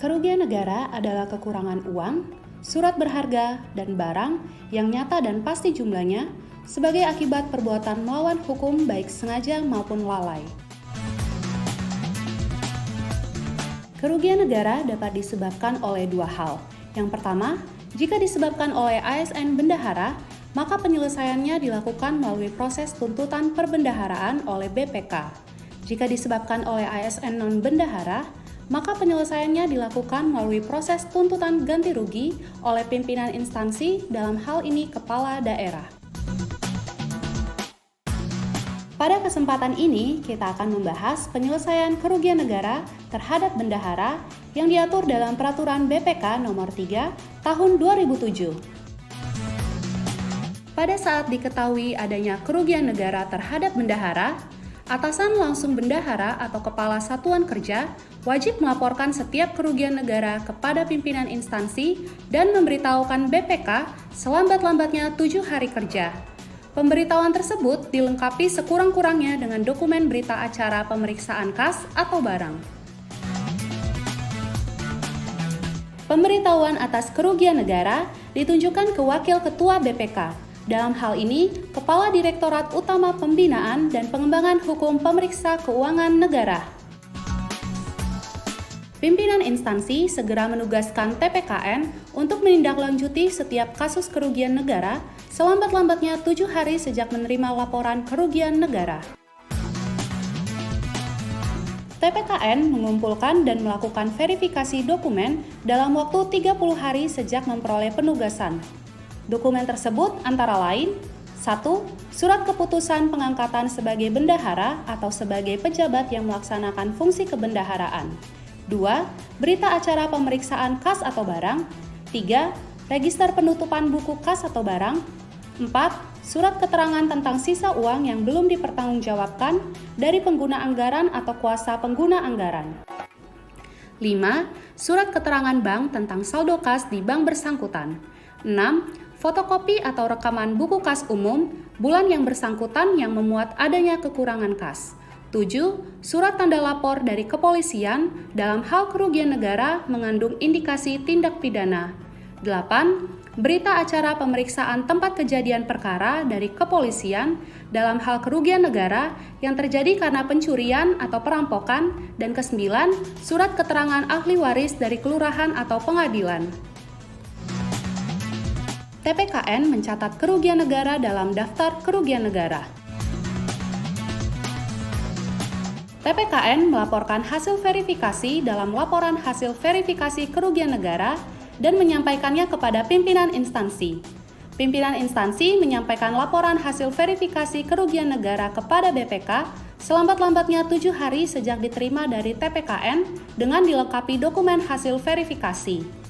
Kerugian negara adalah kekurangan uang, surat berharga, dan barang yang nyata dan pasti jumlahnya sebagai akibat perbuatan melawan hukum baik sengaja maupun lalai. Kerugian negara dapat disebabkan oleh dua hal. Yang pertama, jika disebabkan oleh ASN bendahara, maka penyelesaiannya dilakukan melalui proses tuntutan perbendaharaan oleh BPK. Jika disebabkan oleh ASN non-bendahara, maka penyelesaiannya dilakukan melalui proses tuntutan ganti rugi oleh pimpinan instansi, dalam hal ini kepala daerah. Pada kesempatan ini, kita akan membahas penyelesaian kerugian negara terhadap bendahara yang diatur dalam Peraturan BPK Nomor 3 Tahun 2007. Pada saat diketahui adanya kerugian negara terhadap bendahara, atasan langsung bendahara atau kepala satuan kerja wajib melaporkan setiap kerugian negara kepada pimpinan instansi dan memberitahukan BPK selambat-lambatnya 7 hari kerja. Pemberitahuan tersebut dilengkapi sekurang-kurangnya dengan dokumen berita acara pemeriksaan kas atau barang. Pemberitahuan atas kerugian negara ditunjukkan ke Wakil Ketua BPK. Dalam hal ini, Kepala Direktorat Utama Pembinaan dan Pengembangan Hukum Pemeriksa Keuangan Negara. Pimpinan instansi segera menugaskan TPKN untuk menindaklanjuti setiap kasus kerugian negara selambat-lambatnya 7 hari sejak menerima laporan kerugian negara. TPKN mengumpulkan dan melakukan verifikasi dokumen dalam waktu 30 hari sejak memperoleh penugasan. Dokumen tersebut antara lain: 1. Surat keputusan pengangkatan sebagai bendahara atau sebagai pejabat yang melaksanakan fungsi kebendaharaan. 2. Berita acara pemeriksaan kas atau barang. 3. Register penutupan buku kas atau barang. 4. Surat keterangan tentang sisa uang yang belum dipertanggungjawabkan dari pengguna anggaran atau kuasa pengguna anggaran. 5. Surat keterangan bank tentang saldo kas di bank bersangkutan. 6. Fotokopi atau rekaman buku kas umum bulan yang bersangkutan yang memuat adanya kekurangan kas. 7. Surat tanda lapor dari kepolisian dalam hal kerugian negara mengandung indikasi tindak pidana. 8. Berita acara pemeriksaan tempat kejadian perkara dari kepolisian dalam hal kerugian negara yang terjadi karena pencurian atau perampokan. Dan ke-9, surat keterangan ahli waris dari kelurahan atau pengadilan. TPKN mencatat kerugian negara dalam daftar kerugian negara. TPKN melaporkan hasil verifikasi dalam laporan hasil verifikasi kerugian negara dan menyampaikannya kepada pimpinan instansi. Pimpinan instansi menyampaikan laporan hasil verifikasi kerugian negara kepada BPK selambat-lambatnya 7 hari sejak diterima dari TPKN dengan dilengkapi dokumen hasil verifikasi.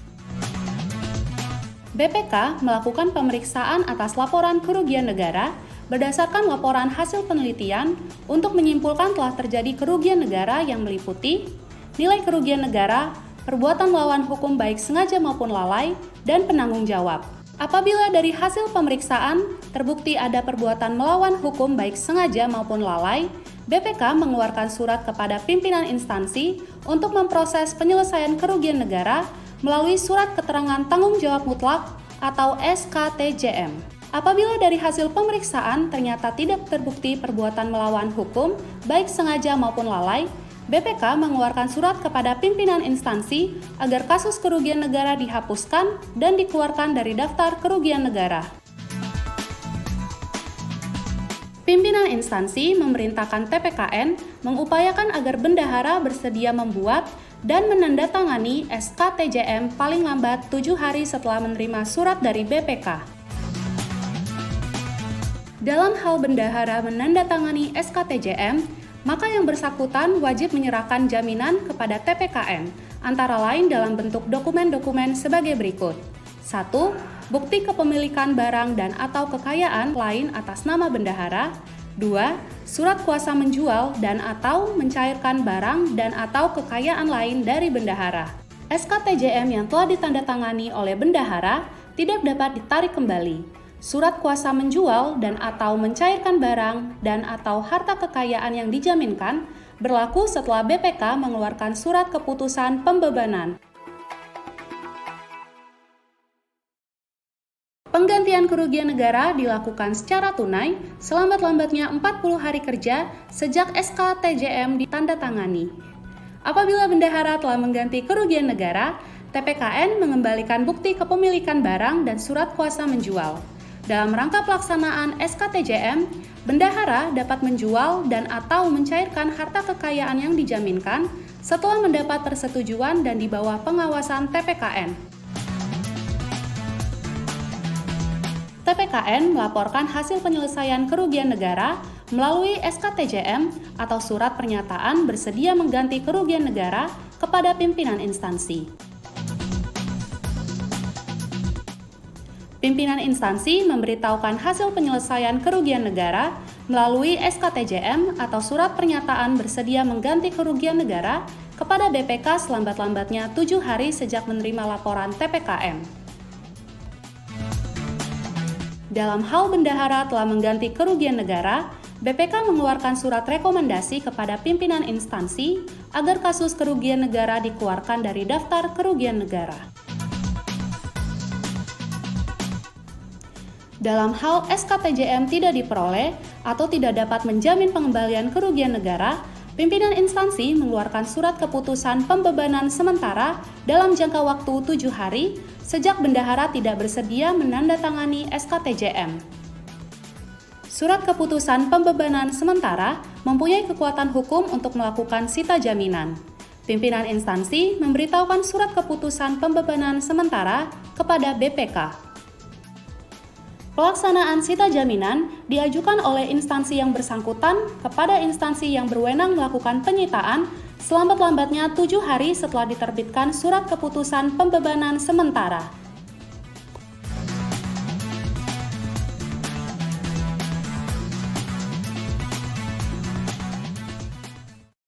BPK melakukan pemeriksaan atas laporan kerugian negara berdasarkan laporan hasil penelitian untuk menyimpulkan telah terjadi kerugian negara yang meliputi nilai kerugian negara, perbuatan melawan hukum baik sengaja maupun lalai, dan penanggung jawab. Apabila dari hasil pemeriksaan terbukti ada perbuatan melawan hukum baik sengaja maupun lalai, BPK mengeluarkan surat kepada pimpinan instansi untuk memproses penyelesaian kerugian negara melalui surat keterangan tanggung jawab mutlak atau SKTJM. Apabila dari hasil pemeriksaan ternyata tidak terbukti perbuatan melawan hukum baik sengaja maupun lalai, BPK mengeluarkan surat kepada pimpinan instansi agar kasus kerugian negara dihapuskan dan dikeluarkan dari daftar kerugian negara. Pimpinan instansi memerintahkan TPKN mengupayakan agar bendahara bersedia membuat dan menandatangani SKTJM paling lambat 7 hari setelah menerima surat dari BPK. Dalam hal bendahara menandatangani SKTJM, maka yang bersangkutan wajib menyerahkan jaminan kepada TPKN, antara lain dalam bentuk dokumen-dokumen sebagai berikut. 1. Bukti kepemilikan barang dan atau kekayaan lain atas nama bendahara. 2. Surat kuasa menjual dan atau mencairkan barang dan atau kekayaan lain dari bendahara. SKTJM yang telah ditandatangani oleh bendahara tidak dapat ditarik kembali. Surat kuasa menjual dan atau mencairkan barang dan atau harta kekayaan yang dijaminkan berlaku setelah BPK mengeluarkan surat keputusan pembebanan. pembalian kerugian negara dilakukan secara tunai selambat-lambatnya 40 hari kerja sejak SK TJM ditandatangani. Apabila bendahara telah mengganti kerugian negara, TPKN mengembalikan bukti kepemilikan barang dan surat kuasa menjual. Dalam rangka pelaksanaan SK TJM, bendahara dapat menjual dan atau mencairkan harta kekayaan yang dijaminkan setelah mendapat persetujuan dan di bawah pengawasan TPKN. TPKN melaporkan hasil penyelesaian kerugian negara melalui SK TJM atau surat pernyataan bersedia mengganti kerugian negara kepada pimpinan instansi. Pimpinan instansi memberitahukan hasil penyelesaian kerugian negara melalui SK TJM atau surat pernyataan bersedia mengganti kerugian negara kepada BPK selambat-lambatnya 7 hari sejak menerima laporan TPKN. Dalam hal bendahara telah mengganti kerugian negara, BPK mengeluarkan surat rekomendasi kepada pimpinan instansi agar kasus kerugian negara dikeluarkan dari daftar kerugian negara. Dalam hal SK TJM tidak diperoleh atau tidak dapat menjamin pengembalian kerugian negara, pimpinan instansi mengeluarkan surat keputusan pembebanan sementara dalam jangka waktu 7 hari sejak bendahara tidak bersedia menandatangani SK TJM. Surat keputusan pembebanan sementara mempunyai kekuatan hukum untuk melakukan sita jaminan. Pimpinan instansi memberitahukan surat keputusan pembebanan sementara kepada BPK. Pelaksanaan sita jaminan diajukan oleh instansi yang bersangkutan kepada instansi yang berwenang melakukan penyitaan selambat-lambatnya 7 hari setelah diterbitkan surat keputusan pembebanan sementara.